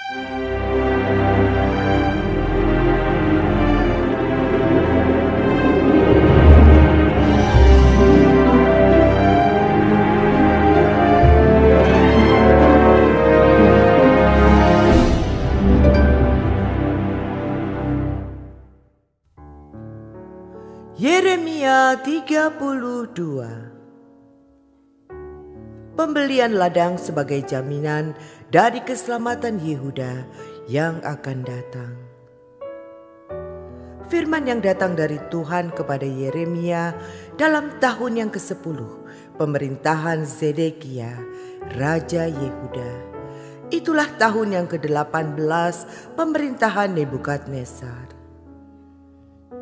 Yeremia 32. Pembelian ladang sebagai jaminan dari keselamatan Yehuda yang akan datang. Firman yang datang dari Tuhan kepada Yeremia dalam tahun yang ke-10 pemerintahan Zedekia, Raja Yehuda. Itulah tahun yang ke-18 pemerintahan Nebukadnezar.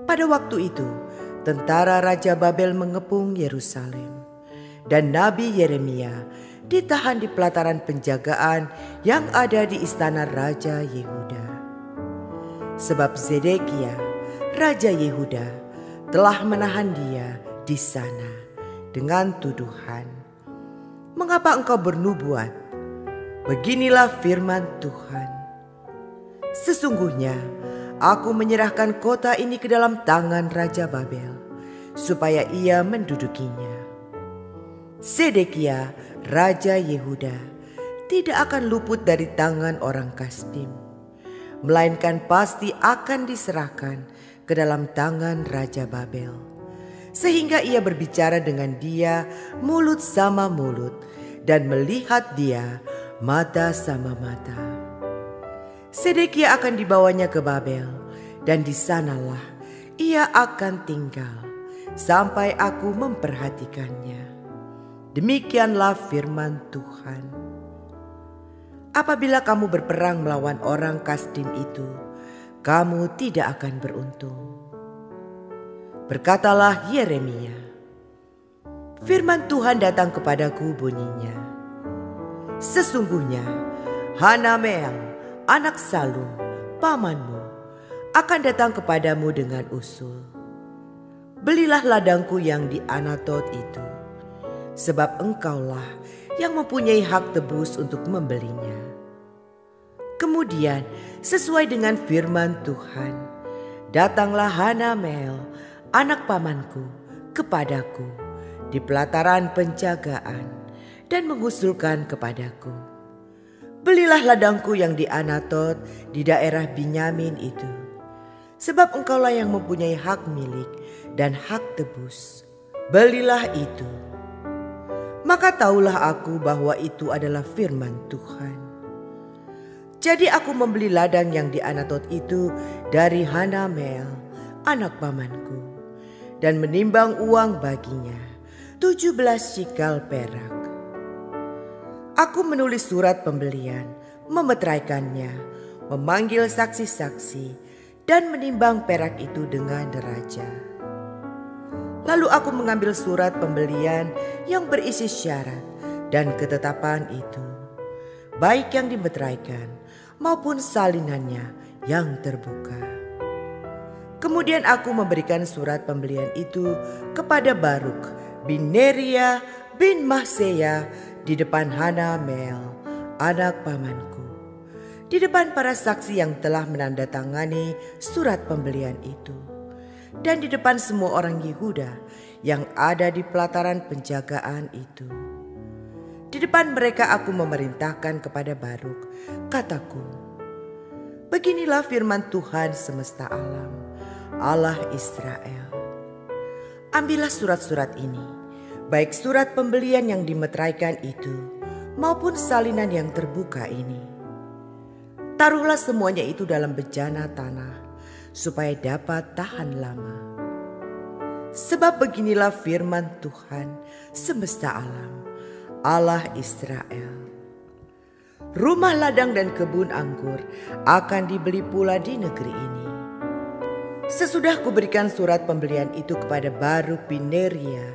Pada waktu itu, tentara Raja Babel mengepung Yerusalem, dan Nabi Yeremia ditahan di pelataran penjagaan yang ada di istana Raja Yehuda. Sebab Zedekia, Raja Yehuda, telah menahan dia di sana dengan tuduhan, "Mengapa engkau bernubuat? Beginilah firman Tuhan. Sesungguhnya aku menyerahkan kota ini ke dalam tangan Raja Babel, supaya ia mendudukinya. Zedekia, Raja Yehuda, tidak akan luput dari tangan orang Kasdim, melainkan pasti akan diserahkan ke dalam tangan Raja Babel, sehingga ia berbicara dengan dia mulut sama mulut dan melihat dia mata sama mata. Zedekia akan dibawanya ke Babel, dan di sanalah ia akan tinggal sampai aku memperhatikannya. Demikianlah firman Tuhan. Apabila kamu berperang melawan orang Kasdim itu, kamu tidak akan beruntung." Berkatalah Yeremia, "Firman Tuhan datang kepadaku bunyinya, sesungguhnya Hanameel, anak Salum, pamanmu, akan datang kepadamu dengan usul. Belilah ladangku yang di Anatot itu, sebab engkaulah yang mempunyai hak tebus untuk membelinya." Kemudian sesuai dengan firman Tuhan, datanglah Hanameel, anak pamanku, kepadaku di pelataran penjagaan dan mengusulkan kepadaku, "Belilah ladangku yang di Anatot di daerah Binyamin itu, sebab engkaulah yang mempunyai hak milik dan hak tebus. Belilah itu." Maka taulah aku bahwa itu adalah firman Tuhan. Jadi aku membeli ladang yang di Anatot itu dari Hanameel, anak pamanku, dan menimbang uang baginya 17 shikal perak. Aku menulis surat pembelian, memeteraikannya, memanggil saksi-saksi, dan menimbang perak itu dengan deraja. Lalu aku mengambil surat pembelian yang berisi syarat dan ketetapan itu, baik yang dimeteraikan maupun salinannya yang terbuka. Kemudian aku memberikan surat pembelian itu kepada Baruk bin Neria bin Mahseya di depan Hanameel, anak pamanku, di depan para saksi yang telah menandatangani surat pembelian itu, dan di depan semua orang Yehuda yang ada di pelataran penjagaan itu. Di depan mereka aku memerintahkan kepada Baruk, kataku, "Beginilah firman Tuhan semesta alam, Allah Israel. Ambillah surat-surat ini, baik surat pembelian yang dimeteraikan itu maupun salinan yang terbuka ini. Taruhlah semuanya itu dalam bejana tanah, supaya dapat tahan lama. Sebab beginilah firman Tuhan semesta alam, Allah Israel. Rumah ladang dan kebun anggur akan dibeli pula di negeri ini. Sesudah kuberikan surat pembelian itu kepada Baruk bin Neria,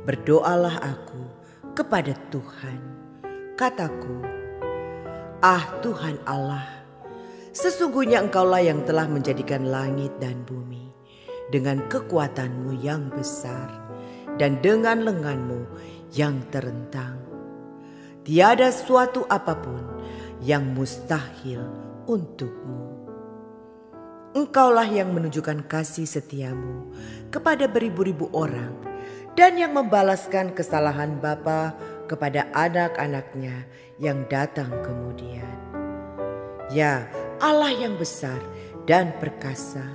berdoalah aku kepada Tuhan. Kataku, ah Tuhan Allah, sesungguhnya Engkaulah yang telah menjadikan langit dan bumi dengan kekuatanmu yang besar dan dengan lenganmu yang terentang. Tiada suatu apapun yang mustahil untukmu. Engkaulah yang menunjukkan kasih setiamu kepada beribu-ribu orang dan yang membalaskan kesalahan bapa kepada anak-anaknya yang datang kemudian. Ya Allah yang besar dan perkasa,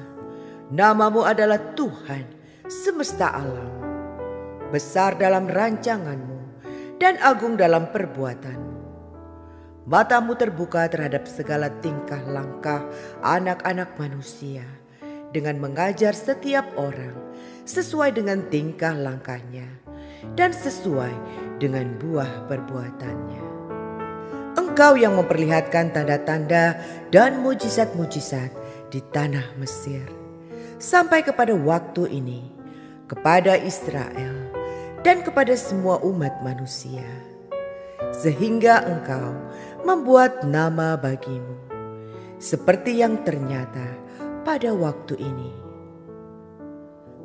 namamu adalah Tuhan semesta alam. Besar dalam rancanganmu dan agung dalam perbuatanmu. Matamu terbuka terhadap segala tingkah langkah anak-anak manusia dengan mengajar setiap orang sesuai dengan tingkah langkahnya dan sesuai dengan buah perbuatannya. Engkau yang memperlihatkan tanda-tanda dan mujizat-mujizat di tanah Mesir sampai kepada waktu ini kepada Israel dan kepada semua umat manusia, sehingga engkau membuat nama bagimu seperti yang ternyata pada waktu ini.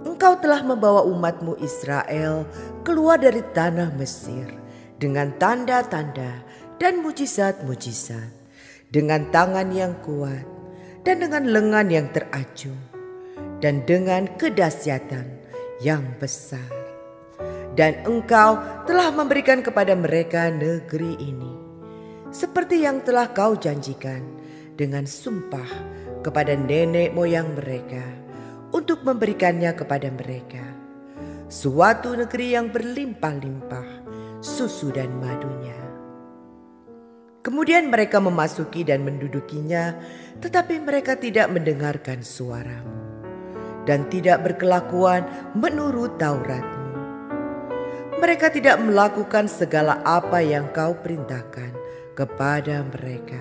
Engkau telah membawa umatmu Israel keluar dari tanah Mesir dengan tanda-tanda dan mujizat-mujizat, dengan tangan yang kuat dan dengan lengan yang teracung, dan dengan kedahsyatan yang besar. Dan engkau telah memberikan kepada mereka negeri ini, seperti yang telah kau janjikan dengan sumpah kepada nenek moyang mereka untuk memberikannya kepada mereka, suatu negeri yang berlimpah-limpah susu dan madunya. Kemudian mereka memasuki dan mendudukinya, tetapi mereka tidak mendengarkan suaramu dan tidak berkelakuan menurut Tauratmu. Mereka tidak melakukan segala apa yang kau perintahkan kepada mereka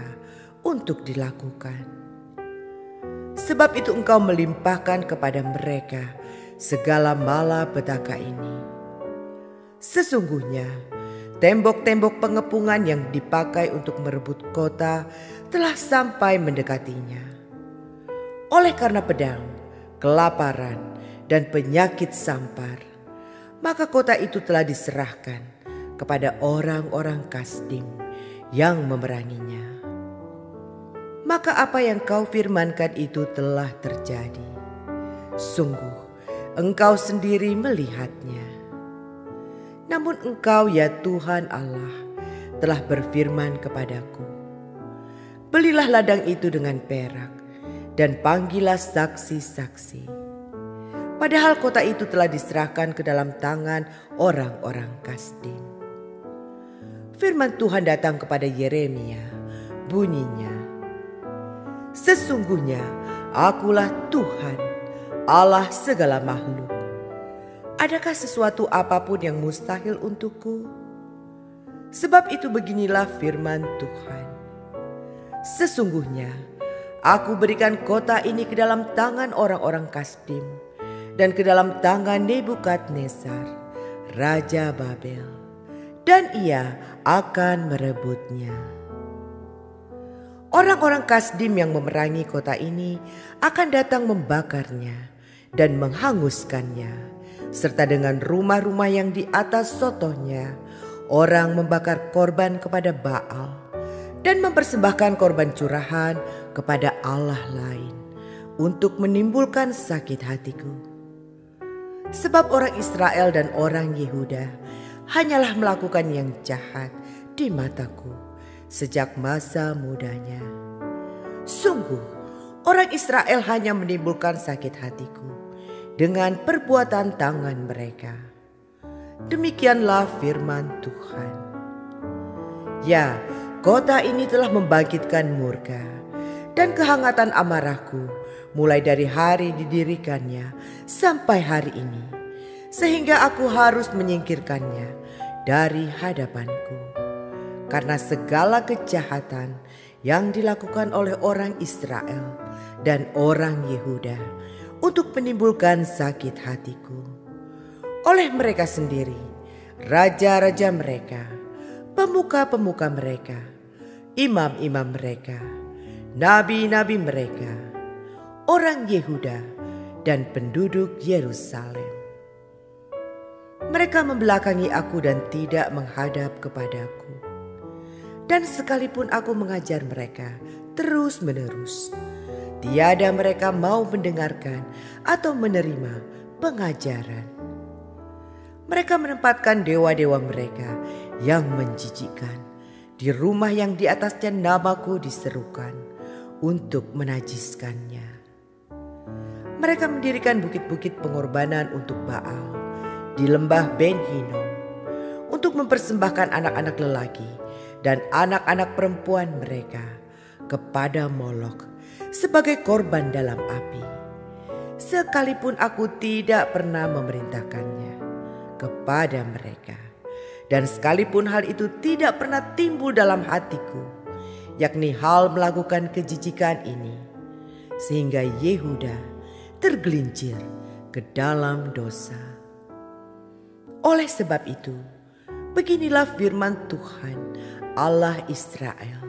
untuk dilakukan. Sebab itu engkau melimpahkan kepada mereka segala malapetaka ini. Sesungguhnya tembok-tembok pengepungan yang dipakai untuk merebut kota telah sampai mendekatinya. Oleh karena pedang, kelaparan, dan penyakit sampar, maka kota itu telah diserahkan kepada orang-orang Kasdim yang memeranginya. Maka apa yang kau firmankan itu telah terjadi. Sungguh, engkau sendiri melihatnya. Namun engkau ya Tuhan Allah telah berfirman kepadaku, belilah ladang itu dengan perak dan panggillah saksi-saksi. Padahal kota itu telah diserahkan ke dalam tangan orang-orang Kasdim. Firman Tuhan datang kepada Yeremia, bunyinya, sesungguhnya akulah Tuhan, Allah segala makhluk. Adakah sesuatu apapun yang mustahil untukku? Sebab itu beginilah firman Tuhan. Sesungguhnya aku berikan kota ini ke dalam tangan orang-orang Kasdim dan ke dalam tangan Nebukadnezar, Raja Babel, dan ia akan merebutnya. Orang-orang Kasdim yang memerangi kota ini akan datang membakarnya dan menghanguskannya, serta dengan rumah-rumah yang di atas sotohnya, orang membakar korban kepada Baal dan mempersembahkan korban curahan kepada Allah lain untuk menimbulkan sakit hatiku. Sebab orang Israel dan orang Yehuda hanyalah melakukan yang jahat di mataku sejak masa mudanya. Sungguh, orang Israel hanya menimbulkan sakit hatiku dengan perbuatan tangan mereka. Demikianlah firman Tuhan. Ya, kota ini telah membangkitkan murka dan kehangatan amarahku mulai dari hari didirikannya sampai hari ini, sehingga aku harus menyingkirkannya dari hadapanku, karena segala kejahatan yang dilakukan oleh orang Israel dan orang Yehuda untuk menimbulkan sakit hatiku. Oleh mereka sendiri, raja-raja mereka, pemuka-pemuka mereka, imam-imam mereka, nabi-nabi mereka, orang Yehuda dan penduduk Yerusalem. Mereka membelakangi aku dan tidak menghadap kepadaku. Dan sekalipun aku mengajar mereka terus-menerus. Tiada mereka mau mendengarkan atau menerima pengajaran. Mereka menempatkan dewa-dewa mereka yang menjijikkan di rumah yang di atasnya namaku diserukan untuk menajiskannya. Mereka mendirikan bukit-bukit pengorbanan untuk Baal di lembah Ben Hinnom untuk mempersembahkan anak-anak lelaki dan anak-anak perempuan mereka kepada Molok sebagai korban dalam api. Sekalipun aku tidak pernah memerintahkannya kepada mereka, dan sekalipun hal itu tidak pernah timbul dalam hatiku, yakni hal melakukan kejijikan ini, sehingga Yehuda tergelincir ke dalam dosa. Oleh sebab itu, beginilah firman Tuhan Allah Israel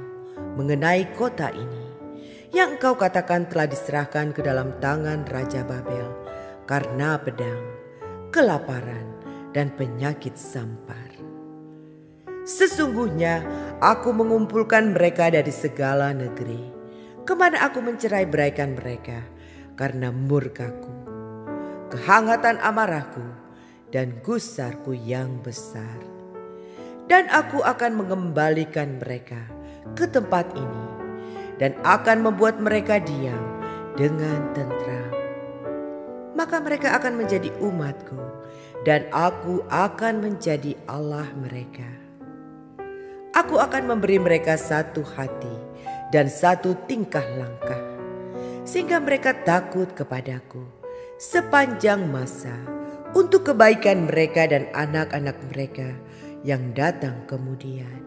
mengenai kota ini, yang engkau katakan telah diserahkan ke dalam tangan Raja Babel karena pedang, kelaparan, dan penyakit sampar. Sesungguhnya aku mengumpulkan mereka dari segala negeri, kemana aku mencerai beraikan mereka karena murkaku, kehangatan amarahku, dan gusarku yang besar. Dan aku akan mengembalikan mereka ke tempat ini dan akan membuat mereka diam dengan tentram. Maka mereka akan menjadi umatku dan aku akan menjadi Allah mereka. Aku akan memberi mereka satu hati dan satu tingkah langkah, sehingga mereka takut kepadaku sepanjang masa untuk kebaikan mereka dan anak-anak mereka yang datang kemudian.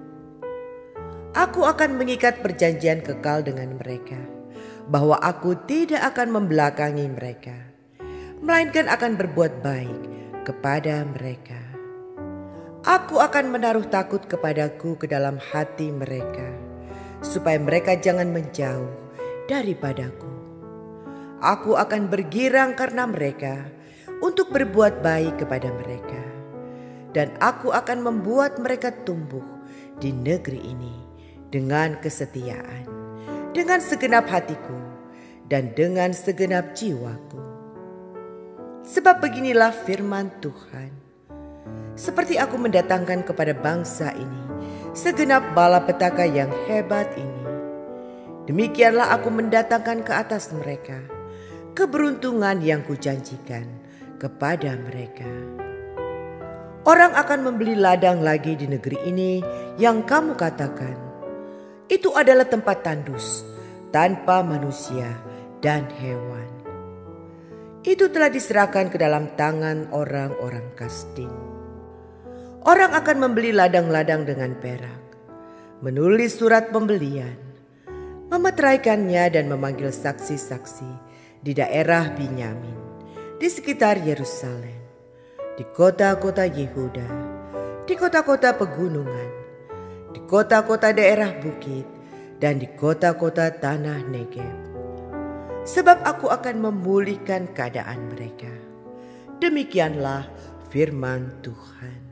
Aku akan mengikat perjanjian kekal dengan mereka, bahwa aku tidak akan membelakangi mereka, melainkan akan berbuat baik kepada mereka. Aku akan menaruh takut kepadaku ke dalam hati mereka, supaya mereka jangan menjauh daripadaku. Aku akan bergirang karena mereka untuk berbuat baik kepada mereka, dan aku akan membuat mereka tumbuh di negeri ini dengan kesetiaan, dengan segenap hatiku, dan dengan segenap jiwaku. Sebab beginilah firman Tuhan, seperti aku mendatangkan kepada bangsa ini segenap balapetaka yang hebat ini, demikianlah aku mendatangkan ke atas mereka keberuntungan yang kujanjikan kepada mereka. Orang akan membeli ladang lagi di negeri ini yang kamu katakan, itu adalah tempat tandus tanpa manusia dan hewan. Itu telah diserahkan ke dalam tangan orang-orang Kasdim. Orang akan membeli ladang-ladang dengan perak, menulis surat pembelian, memeteraikannya dan memanggil saksi-saksi di daerah Binyamin, di sekitar Yerusalem, di kota-kota Yehuda, di kota-kota pegunungan, di kota-kota daerah bukit, dan di kota-kota tanah Negeb. Sebab aku akan memulihkan keadaan mereka. Demikianlah firman Tuhan.